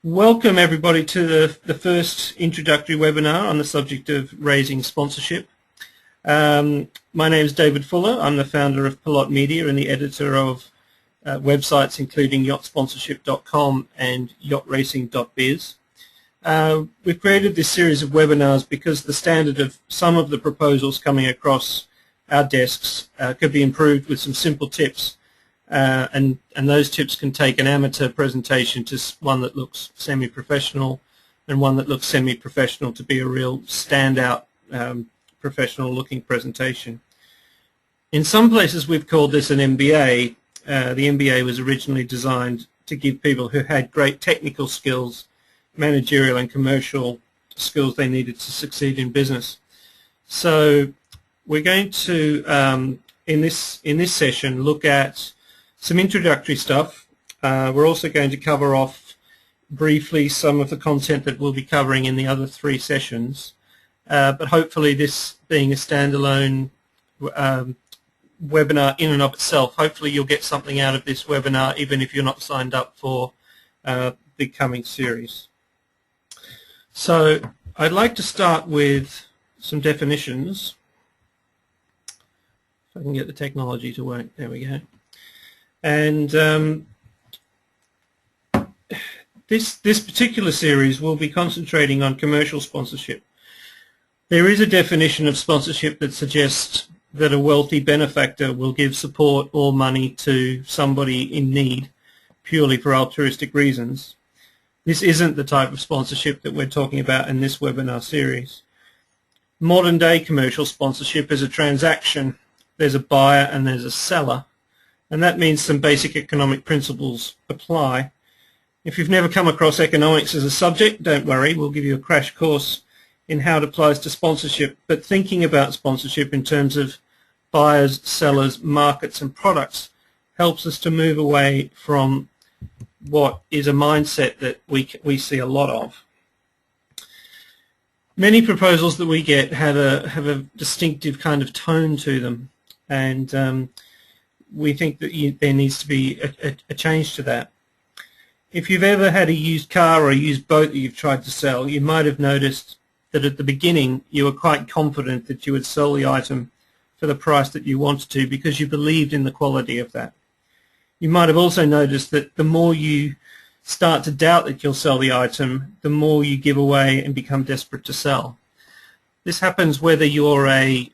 Welcome everybody to the first introductory webinar on the subject of raising sponsorship. My name is David Fuller. I'm the founder of Pilote Media and the editor of websites including yachtsponsorship.com and yachtracing.biz. We've created this series of webinars because the standard of some of the proposals coming across our desks could be improved with some simple tips. And those tips can take an amateur presentation to one that looks semi-professional and one that looks semi-professional to be a real standout professional-looking presentation. In some places we've called this an MBA. The MBA was originally designed to give people who had great technical skills, managerial and commercial skills they needed to succeed in business. So we're going to, in this session, look at some introductory stuff. We're also going to cover off briefly some of the content that we'll be covering in the other three sessions. But hopefully this being a standalone webinar in and of itself, hopefully you'll get something out of this webinar even if you're not signed up for the coming series. So I'd like to start with some definitions. If I can get the technology to work, there we go. And this particular series will be concentrating on commercial sponsorship. There is a definition of sponsorship that suggests that a wealthy benefactor will give support or money to somebody in need purely for altruistic reasons. This isn't the type of sponsorship that we're talking about in this webinar series. Modern day commercial sponsorship is a transaction. There's a buyer and there's a seller. And that means some basic economic principles apply. If you've never come across economics as a subject, don't worry, we'll give you a crash course in how it applies to sponsorship. But thinking about sponsorship in terms of buyers, sellers, markets and products helps us to move away from what is a mindset that we see a lot of. Many proposals that we get have a distinctive kind of tone to them, and we think that there needs to be a change to that. If you've ever had a used car or a used boat that you've tried to sell, you might have noticed that at the beginning you were quite confident that you would sell the item for the price that you wanted to because you believed in the quality of that. You might have also noticed that the more you start to doubt that you'll sell the item, the more you give away and become desperate to sell. This happens whether you're a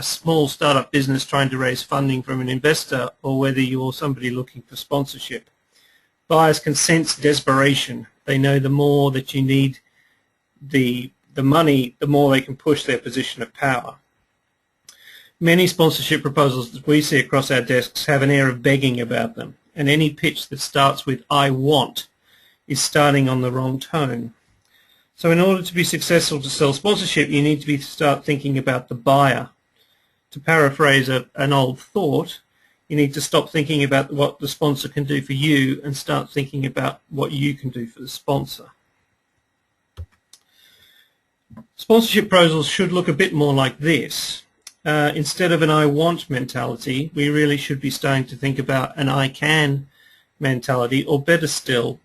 small startup business trying to raise funding from an investor or whether you're somebody looking for sponsorship. Buyers can sense desperation. They know the more that you need the money, the more they can push their position of power. Many sponsorship proposals that we see across our desks have an air of begging about them, and any pitch that starts with "I want" is starting on the wrong tone. So in order to be successful to sell sponsorship, you need to start thinking about the buyer. To paraphrase an old thought, you need to stop thinking about what the sponsor can do for you and start thinking about what you can do for the sponsor. Sponsorship proposals should look a bit more like this. Instead of an "I want" mentality, we really should be starting to think about an "I can" mentality, or better still,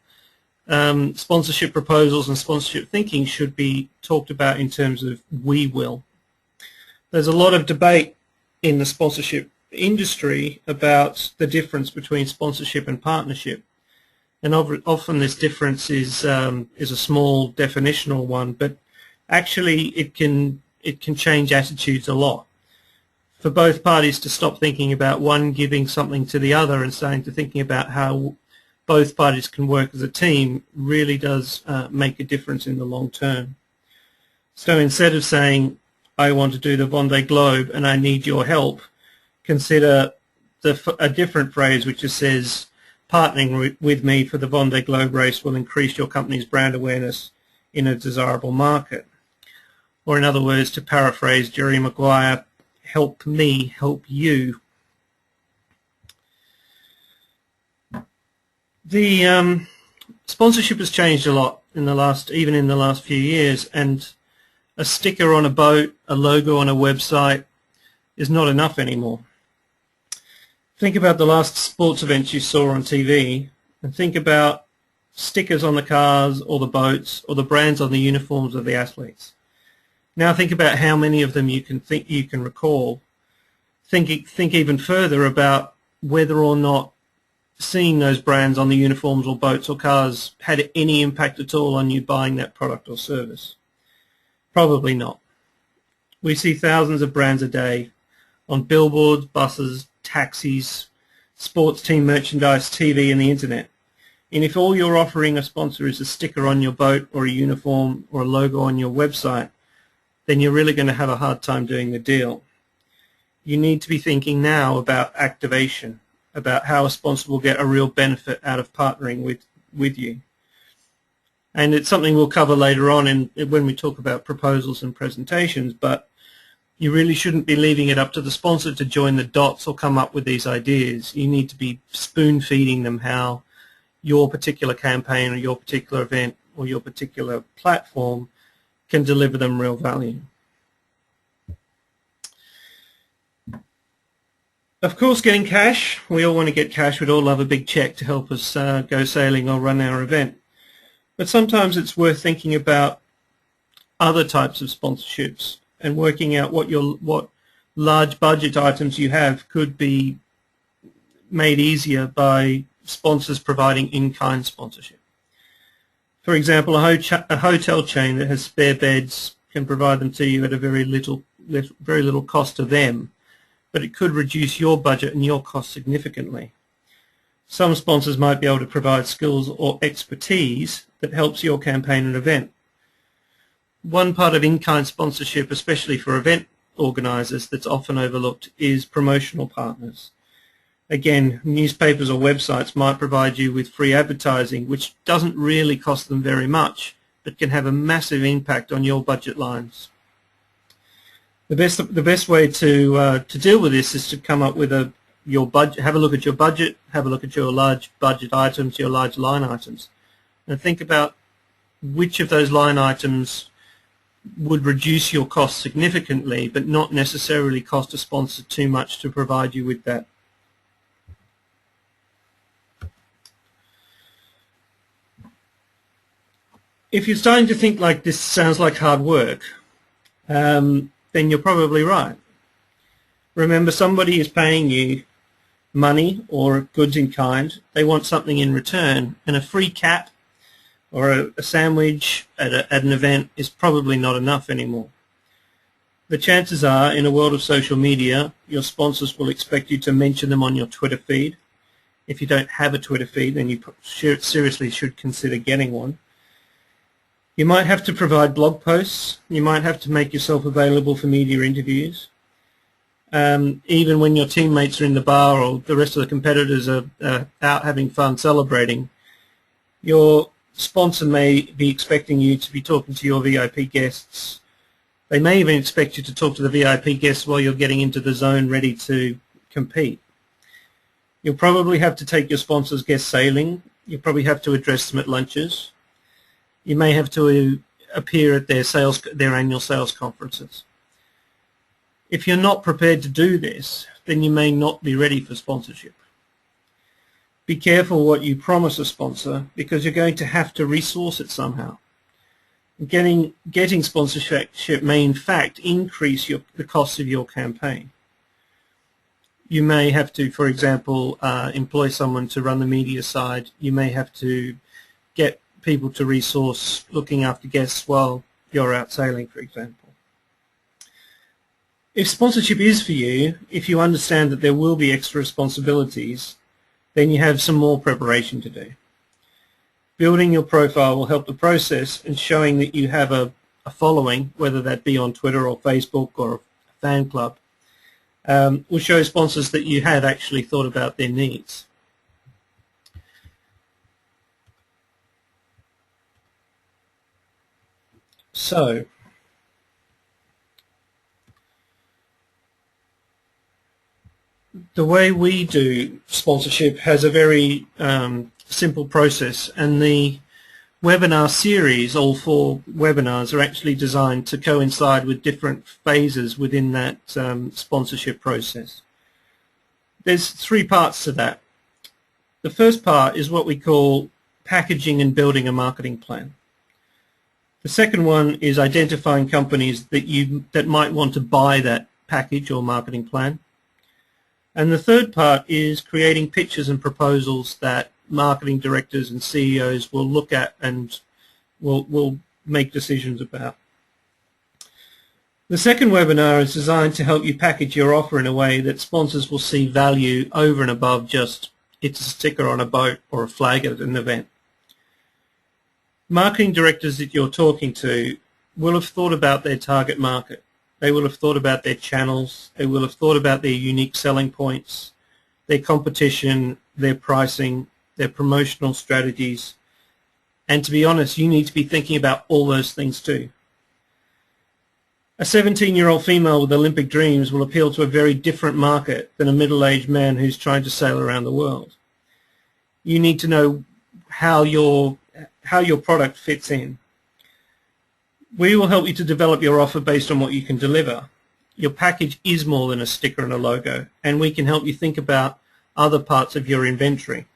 sponsorship proposals and sponsorship thinking should be talked about in terms of "we will." There's a lot of debate in the sponsorship industry about the difference between sponsorship and partnership, and often this difference is a small definitional one, but actually it can change attitudes a lot. For both parties to stop thinking about one giving something to the other and starting to thinking about how both parties can work as a team really does make a difference in the long term. So instead of saying, "I want to do the Vendée Globe and I need your help," consider a different phrase which just says, "Partnering with me for the Vendée Globe race will increase your company's brand awareness in a desirable market." Or in other words, to paraphrase Jerry Maguire, "Help me help you." The sponsorship has changed a lot even in the last few years, and a sticker on a boat, a logo on a website is not enough anymore. Think about the last sports events you saw on TV, and think about stickers on the cars or the boats or the brands on the uniforms of the athletes. Now think about how many of them you can recall. Think even further about whether or not seeing those brands on the uniforms or boats or cars had any impact at all on you buying that product or service. Probably not. We see thousands of brands a day on billboards, buses, taxis, sports team merchandise, TV and the internet. And if all you're offering a sponsor is a sticker on your boat or a uniform or a logo on your website, then you're really going to have a hard time doing the deal. You need to be thinking now about activation, about how a sponsor will get a real benefit out of partnering with you. And it's something we'll cover later on when we talk about proposals and presentations, but you really shouldn't be leaving it up to the sponsor to join the dots or come up with these ideas. You need to be spoon-feeding them how your particular campaign or your particular event or your particular platform can deliver them real value. Of course, getting cash. We all want to get cash. We'd all love a big check to help us go sailing or run our event. But sometimes it's worth thinking about other types of sponsorships and working out what large budget items you have could be made easier by sponsors providing in-kind sponsorship. For example, a hotel chain that has spare beds can provide them to you at a very little cost to them, but it could reduce your budget and your cost significantly. Some sponsors might be able to provide skills or expertise that helps your campaign and event. One part of in-kind sponsorship, especially for event organizers, that's often overlooked is promotional partners. Again, newspapers or websites might provide you with free advertising, which doesn't really cost them very much, but can have a massive impact on your budget lines. The best way to deal with this is to come up with your budget. Have a look at your budget. Have a look at your large budget items, your large line items, and think about which of those line items would reduce your cost significantly, but not necessarily cost a sponsor too much to provide you with that. If you're starting to think like this sounds like hard work, then you're probably right. Remember, somebody is paying you money or goods in kind. They want something in return, and a free cat or a sandwich at an event is probably not enough anymore. The chances are, in a world of social media, your sponsors will expect you to mention them on your Twitter feed. If you don't have a Twitter feed, then you seriously should consider getting one. You might have to provide blog posts. You might have to make yourself available for media interviews. Even when your teammates are in the bar or the rest of the competitors are out having fun celebrating, your sponsor may be expecting you to be talking to your VIP guests. They may even expect you to talk to the VIP guests while you're getting into the zone ready to compete. You'll probably have to take your sponsors guest sailing. You'll probably have to address them at lunches. You may have to appear at their annual sales conferences. If you're not prepared to do this, then you may not be ready for sponsorship. Be careful what you promise a sponsor, because you're going to have to resource it somehow. Getting sponsorship may in fact increase the cost of your campaign. You may have to, for example, employ someone to run the media side. You may have to get people to resource looking after guests while you're out sailing, for example. If sponsorship is for you, if you understand that there will be extra responsibilities, then you have some more preparation to do. Building your profile will help the process, and showing that you have a following, whether that be on Twitter or Facebook or a fan club, will show sponsors that you have actually thought about their needs. So, the way we do sponsorship has a very simple process, and the webinar series, all 4 webinars, are actually designed to coincide with different phases within that sponsorship process. There's 3 parts to that. The first part is what we call packaging and building a marketing plan. The second one is identifying companies that might want to buy that package or marketing plan. And the third part is creating pitches and proposals that marketing directors and CEOs will look at and will make decisions about. The second webinar is designed to help you package your offer in a way that sponsors will see value over and above just it's a sticker on a boat or a flag at an event. Marketing directors that you're talking to will have thought about their target market. They will have thought about their channels. They will have thought about their unique selling points, their competition, their pricing, their promotional strategies. And to be honest, you need to be thinking about all those things too. A 17-year-old female with Olympic dreams will appeal to a very different market than a middle-aged man who's trying to sail around the world. You need to know how your product fits in. We will help you to develop your offer based on what you can deliver. Your package is more than a sticker and a logo, and we can help you think about other parts of your inventory.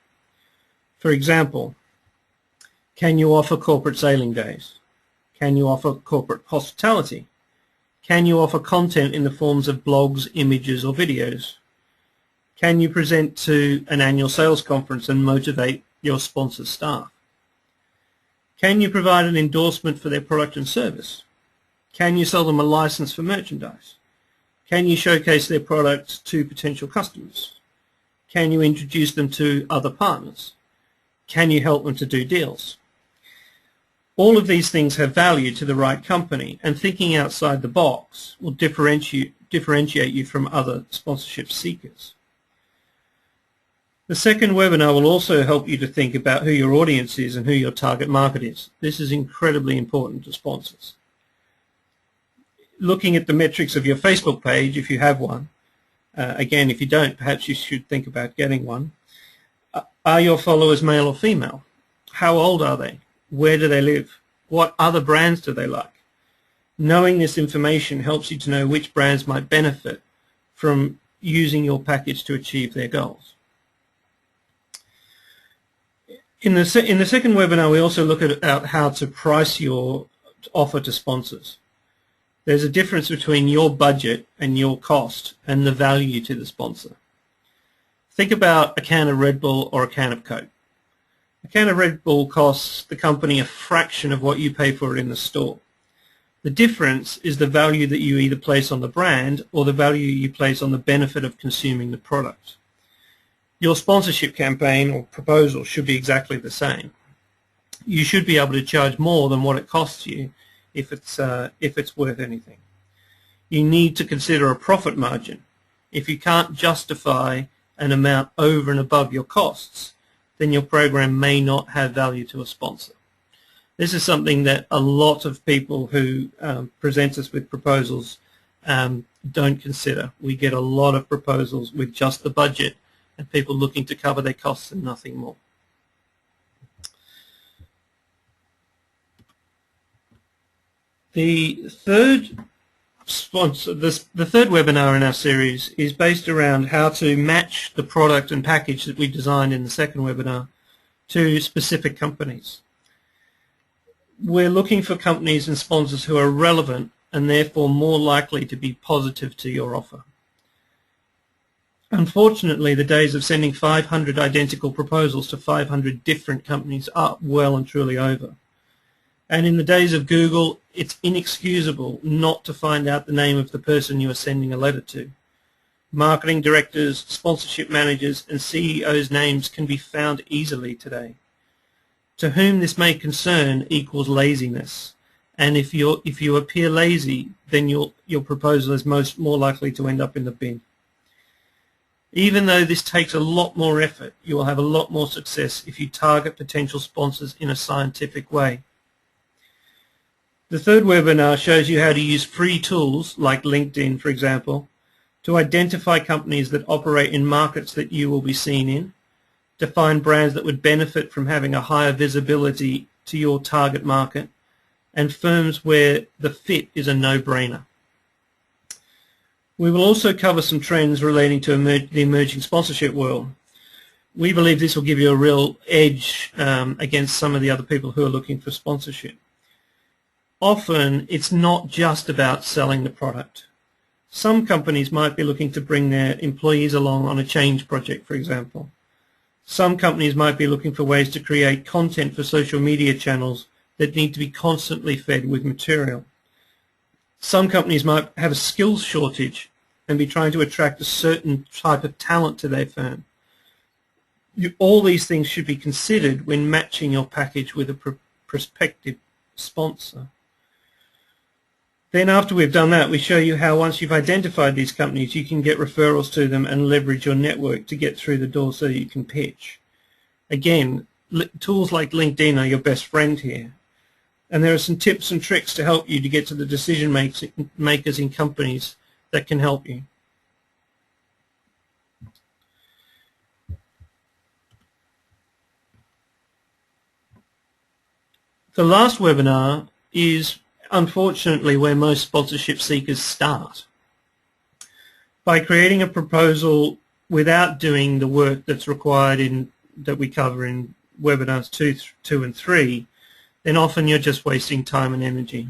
For example, can you offer corporate sailing days? Can you offer corporate hospitality? Can you offer content in the forms of blogs, images, or videos? Can you present to an annual sales conference and motivate your sponsor's staff? Can you provide an endorsement for their product and service? Can you sell them a license for merchandise? Can you showcase their products to potential customers? Can you introduce them to other partners? Can you help them to do deals? All of these things have value to the right company, and thinking outside the box will differentiate you from other sponsorship seekers. The second webinar will also help you to think about who your audience is and who your target market is. This is incredibly important to sponsors. Looking at the metrics of your Facebook page, if you have one, again, if you don't, perhaps you should think about getting one. Are your followers male or female? How old are they? Where do they live? What other brands do they like? Knowing this information helps you to know which brands might benefit from using your package to achieve their goals. In the second webinar, we also look at how to price your offer to sponsors. There's a difference between your budget and your cost and the value to the sponsor. Think about a can of Red Bull or a can of Coke. A can of Red Bull costs the company a fraction of what you pay for it in the store. The difference is the value that you either place on the brand or the value you place on the benefit of consuming the product. Your sponsorship campaign or proposal should be exactly the same. You should be able to charge more than what it costs you if it's worth anything. You need to consider a profit margin. If you can't justify an amount over and above your costs, then your program may not have value to a sponsor. This is something that a lot of people who present us with proposals don't consider. We get a lot of proposals with just the budget and people looking to cover their costs and nothing more. The third webinar in our series is based around how to match the product and package that we designed in the second webinar to specific companies. We're looking for companies and sponsors who are relevant and therefore more likely to be positive to your offer. Unfortunately, the days of sending 500 identical proposals to 500 different companies are well and truly over. And in the days of Google, it's inexcusable not to find out the name of the person you are sending a letter to. Marketing directors, sponsorship managers, and CEOs' names can be found easily today. To whom this may concern equals laziness. And if you appear lazy, then your proposal is more likely to end up in the bin. Even though this takes a lot more effort, you will have a lot more success if you target potential sponsors in a scientific way. The third webinar shows you how to use free tools, like LinkedIn, for example, to identify companies that operate in markets that you will be seen in, to find brands that would benefit from having a higher visibility to your target market, and firms where the fit is a no-brainer. We will also cover some trends relating to the emerging sponsorship world. We believe this will give you a real edge against some of the other people who are looking for sponsorship. Often it's not just about selling the product. Some companies might be looking to bring their employees along on a change project, for example. Some companies might be looking for ways to create content for social media channels that need to be constantly fed with material. Some companies might have a skills shortage and be trying to attract a certain type of talent to their firm. All these things should be considered when matching your package with a prospective sponsor. Then after we've done that, we show you how once you've identified these companies, you can get referrals to them and leverage your network to get through the door so you can pitch. Again, tools like LinkedIn are your best friend here. And there are some tips and tricks to help you to get to the decision makers in companies that can help you. The last webinar is unfortunately where most sponsorship seekers start. By creating a proposal without doing the work that's required that we cover in webinars 2 and 3, then often you're just wasting time and energy.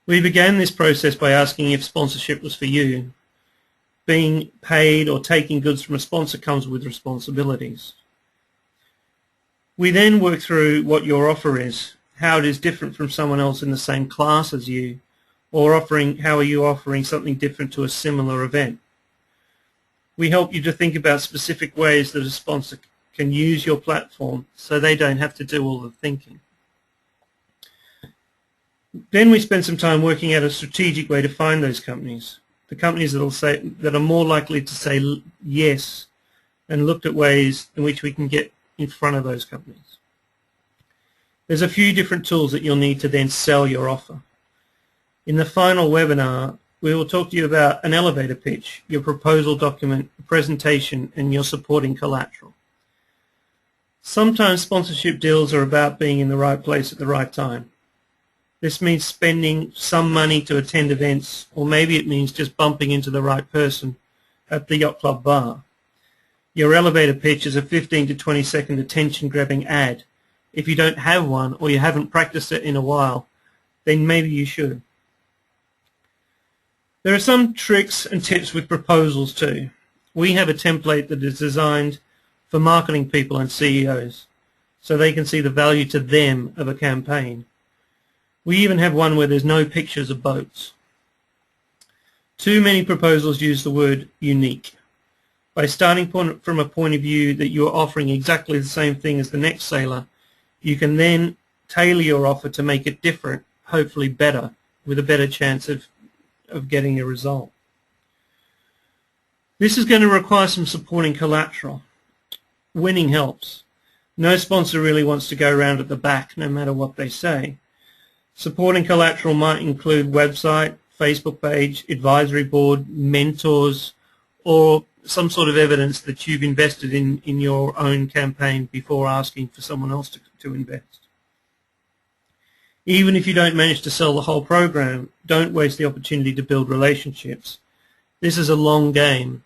We began this process by asking if sponsorship was for you. Being paid or taking goods from a sponsor comes with responsibilities. We then work through what your offer is, how it is different from someone else in the same class as you, or how are you offering something different to a similar event. We help you to think about specific ways that a sponsor can use your platform so they don't have to do all the thinking. Then we spend some time working out a strategic way to find those companies, the companies that are more likely to say yes, and looked at ways in which we can get in front of those companies. There's a few different tools that you'll need to then sell your offer. In the final webinar, we will talk to you about an elevator pitch, your proposal document, a presentation, and your supporting collateral. Sometimes sponsorship deals are about being in the right place at the right time. This means spending some money to attend events, or maybe it means just bumping into the right person at the yacht club bar. Your elevator pitch is a 15 to 20 second attention-grabbing ad. If you don't have one or you haven't practiced it in a while, then maybe you should. There are some tricks and tips with proposals too. We have a template that is designed for marketing people and CEOs so they can see the value to them of a campaign. We even have one where there's no pictures of boats. Too many proposals use the word unique. By starting from a point of view that you are offering exactly the same thing as the next sailor, you can then tailor your offer to make it different, hopefully better, with a better chance of getting a result. This is going to require some supporting collateral. Winning helps. No sponsor really wants to go around at the back, no matter what they say. Supporting collateral might include website, Facebook page, advisory board, mentors, or some sort of evidence that you've invested in your own campaign before asking for someone else to invest. Even if you don't manage to sell the whole program, don't waste the opportunity to build relationships. This is a long game.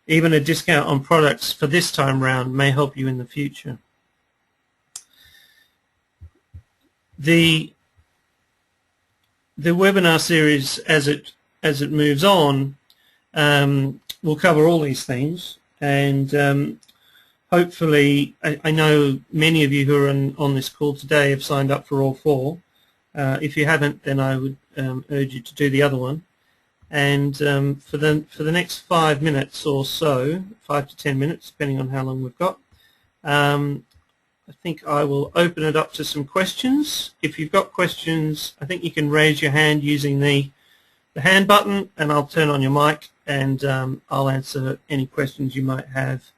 Even a discount on products for this time round may help you in the future. The webinar series, as it moves on, will cover all these things, and hopefully, I know many of you who are on this call today have signed up for all 4. If you haven't, then I would urge you to do the other one. And for the next 5 minutes or so, 5 to 10 minutes, depending on how long we've got, I think I will open it up to some questions. If you've got questions, I think you can raise your hand using the hand button, and I'll turn on your mic, and I'll answer any questions you might have